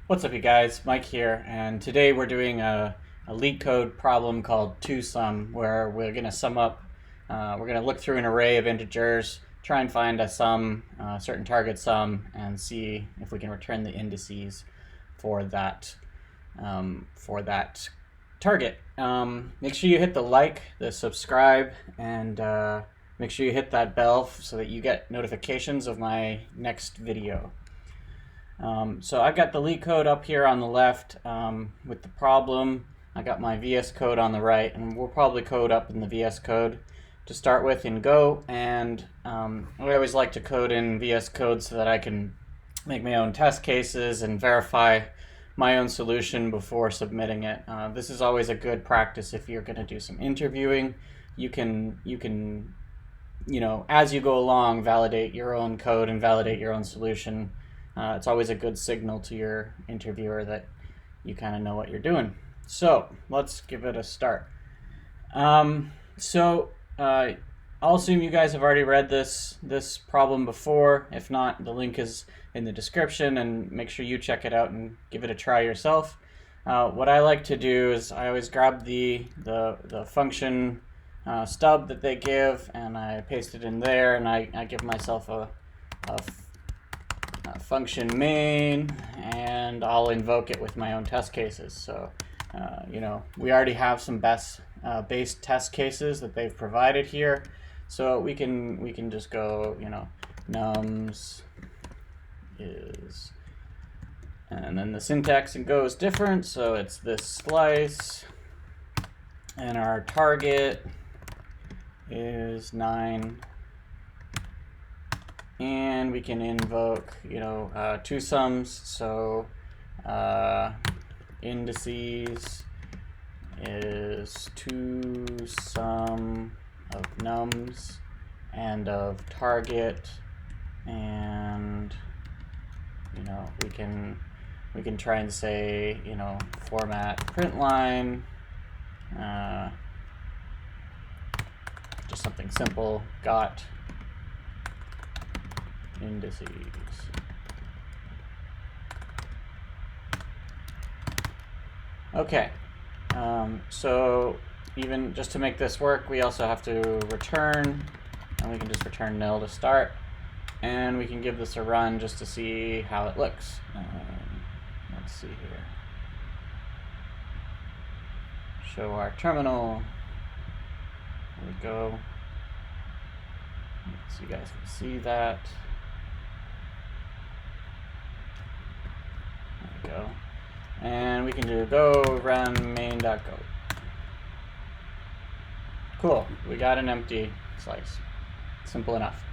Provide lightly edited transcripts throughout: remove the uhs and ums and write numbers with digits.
What's up, you guys? Mike here, and today we're doing a LeetCode problem called toSum, where we're going to sum up, we're going to look through an array of integers, try and find a sum, certain target sum, and see if we can return the indices for that target. Make sure you hit the like, the subscribe, and make sure you hit that bell so that you get notifications of my next video. So I've got the LeetCode up here on the left with the problem. I got my VS Code on the right, and we'll probably code up in the VS Code to start with in Go. And I always like to code in VS Code so that I can make my own test cases and verify my own solution before submitting it. This is always a good practice if you're going to do some interviewing. You can as you go along, validate your own code and validate your own solution. It's always a good signal to your interviewer that you kind of know what you're doing. So let's give it a start. I'll assume you guys have already read this problem before. If not, the link is in the description, and make sure you check it out and give it a try yourself. What I like to do is I always grab the function stub that they give, and I paste it in there, and I give myself a function main, and I'll invoke it with my own test cases. So we already have some base test cases that they've provided here, so we can just go nums is, and then the syntax in Go is different, so it's this slice, and our target is 9. And we can invoke, two sums. So indices is toSum of nums and of target, and we can try and say format println, just something simple, got indices. Okay, so even just to make this work, we also have to return, and we can just return nil to start, and we can give this a run just to see how it looks. Let's see here. Show our terminal. There we go. So you guys can see that. There we go. And we can do go run main.go. Cool. We got an empty slice. Simple enough.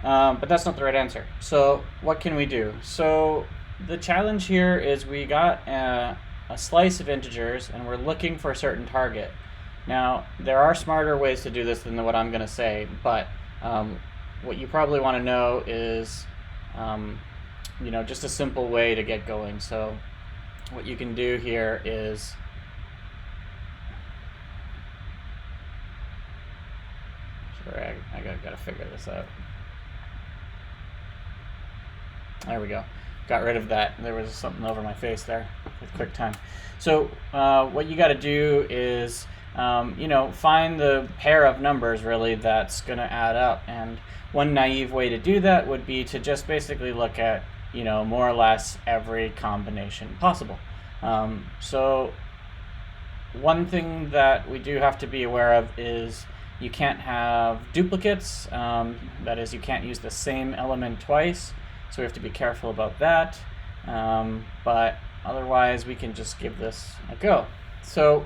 But that's not the right answer. So what can we do? So the challenge here is we got a slice of integers, and we're looking for a certain target. Now, there are smarter ways to do this than what I'm going to say, but what you probably want to know is just a simple way to get going. So what you can do here is I gotta figure this out. There we go. Got rid of that. There was something over my face there with QuickTime. So what you got to do is find the pair of numbers really that's going to add up. And one naive way to do that would be to just basically look at more or less every combination possible. So one thing that we do have to be aware of is you can't have duplicates. That is, you can't use the same element twice. So we have to be careful about that. But otherwise, we can just give this a go. So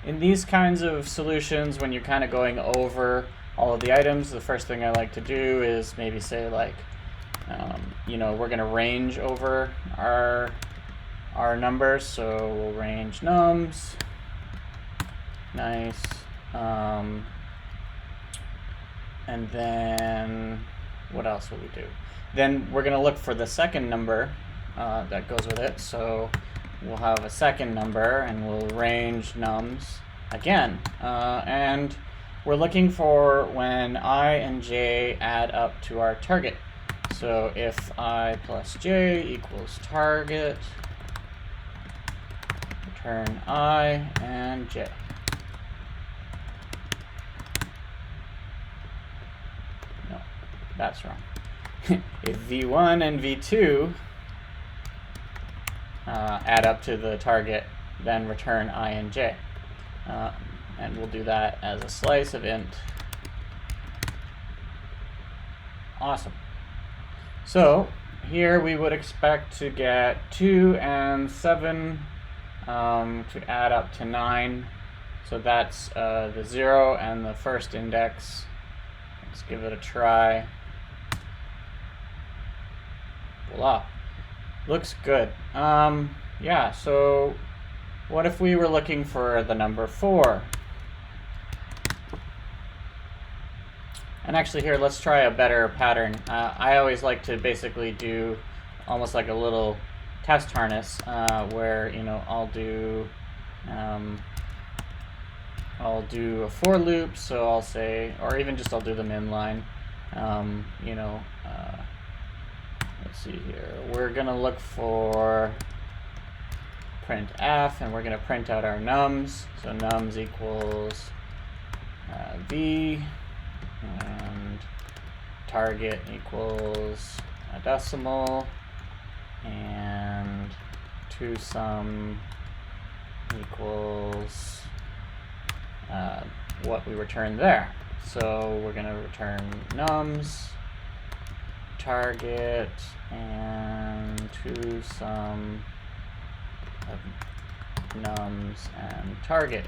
in these kinds of solutions, when you're kind of going over all of the items, the first thing I like to do is maybe say like, we're going to range over our numbers. So we'll range nums. Nice. And then what else will we do? Then we're going to look for the second number that goes with it. So we'll have a second number, and we'll range nums again. And we're looking for when I and j add up to our target. So if I plus j equals target, return I and j. No, that's wrong. If v1 and v2 add up to the target, then return I and j. And we'll do that as a slice of int. Awesome. So here we would expect to get 2 and 7 to add up to 9. So that's the 0 and the first index. Let's give it a try. Voila. Looks good. Yeah, so what if we were looking for the number 4? And actually here, let's try a better pattern. I always like to basically do almost like a little test harness where, you know, I'll do a for loop, so I'll say, or even just I'll do them inline. You know, let's see here. We're gonna look for printf, and we're gonna print out our nums. So nums equals v, and target equals a decimal, and toSum equals what we returned there. So we're going to return nums, target, and toSum of nums and target.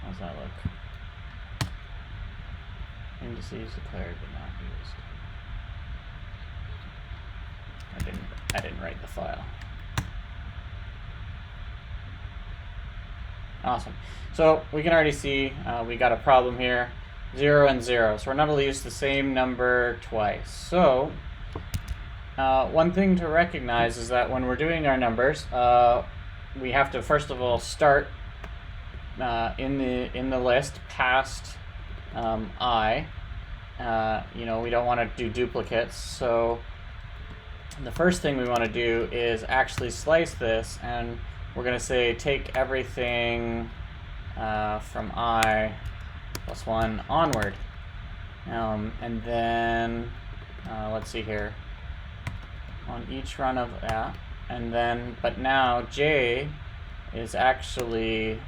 How's that look? Indices declared but not used. I didn't write the file. Awesome. So we can already see we got a problem here. 0 and 0. So we're not able to use the same number twice. So one thing to recognize is that when we're doing our numbers, we have to first of all start in the list past I. You know, we don't want to do duplicates, so the first thing we want to do is actually slice this, and we're going to say take everything from I plus 1 onward. And then let's see here, on each run of that, and then, but now j is actually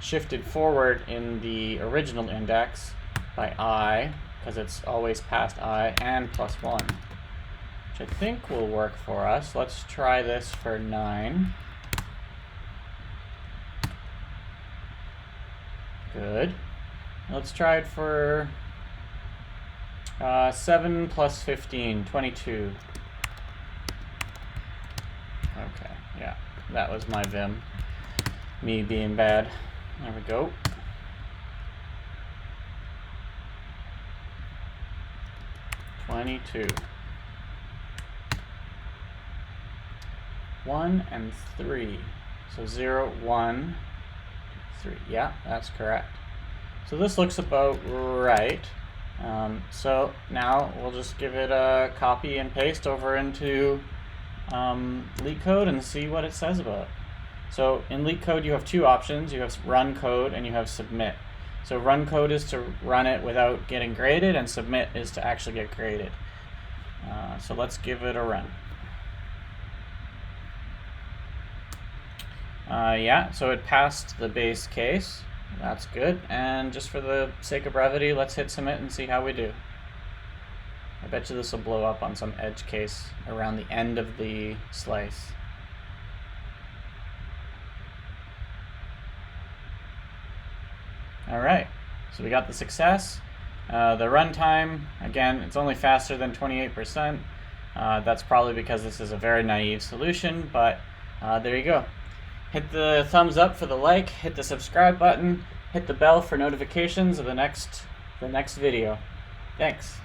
shifted forward in the original index by I, because it's always past I, and plus 1, which I think will work for us. Let's try this for 9. Good. Let's try it for 7 plus 15, 22. Okay, yeah, that was my vim. Me being bad. There we go. (22). 1 and 3. So 0, 1, 3. Yeah, that's correct. So this looks about right. So now we'll just give it a copy and paste over into LeetCode and see what it says about it. So in LeetCode you have two options. You have run code and you have submit. So run code is to run it without getting graded, and submit is to actually get graded. So let's give it a run. Yeah, so it passed the base case. That's good. And just for the sake of brevity, let's hit submit and see how we do. I bet you this will blow up on some edge case around the end of the slice. All right, so we got the success. The runtime, again, it's only faster than 28%. That's probably because this is a very naive solution, but there you go. Hit the thumbs up for the like, hit the subscribe button, hit the bell for notifications of the next video. Thanks.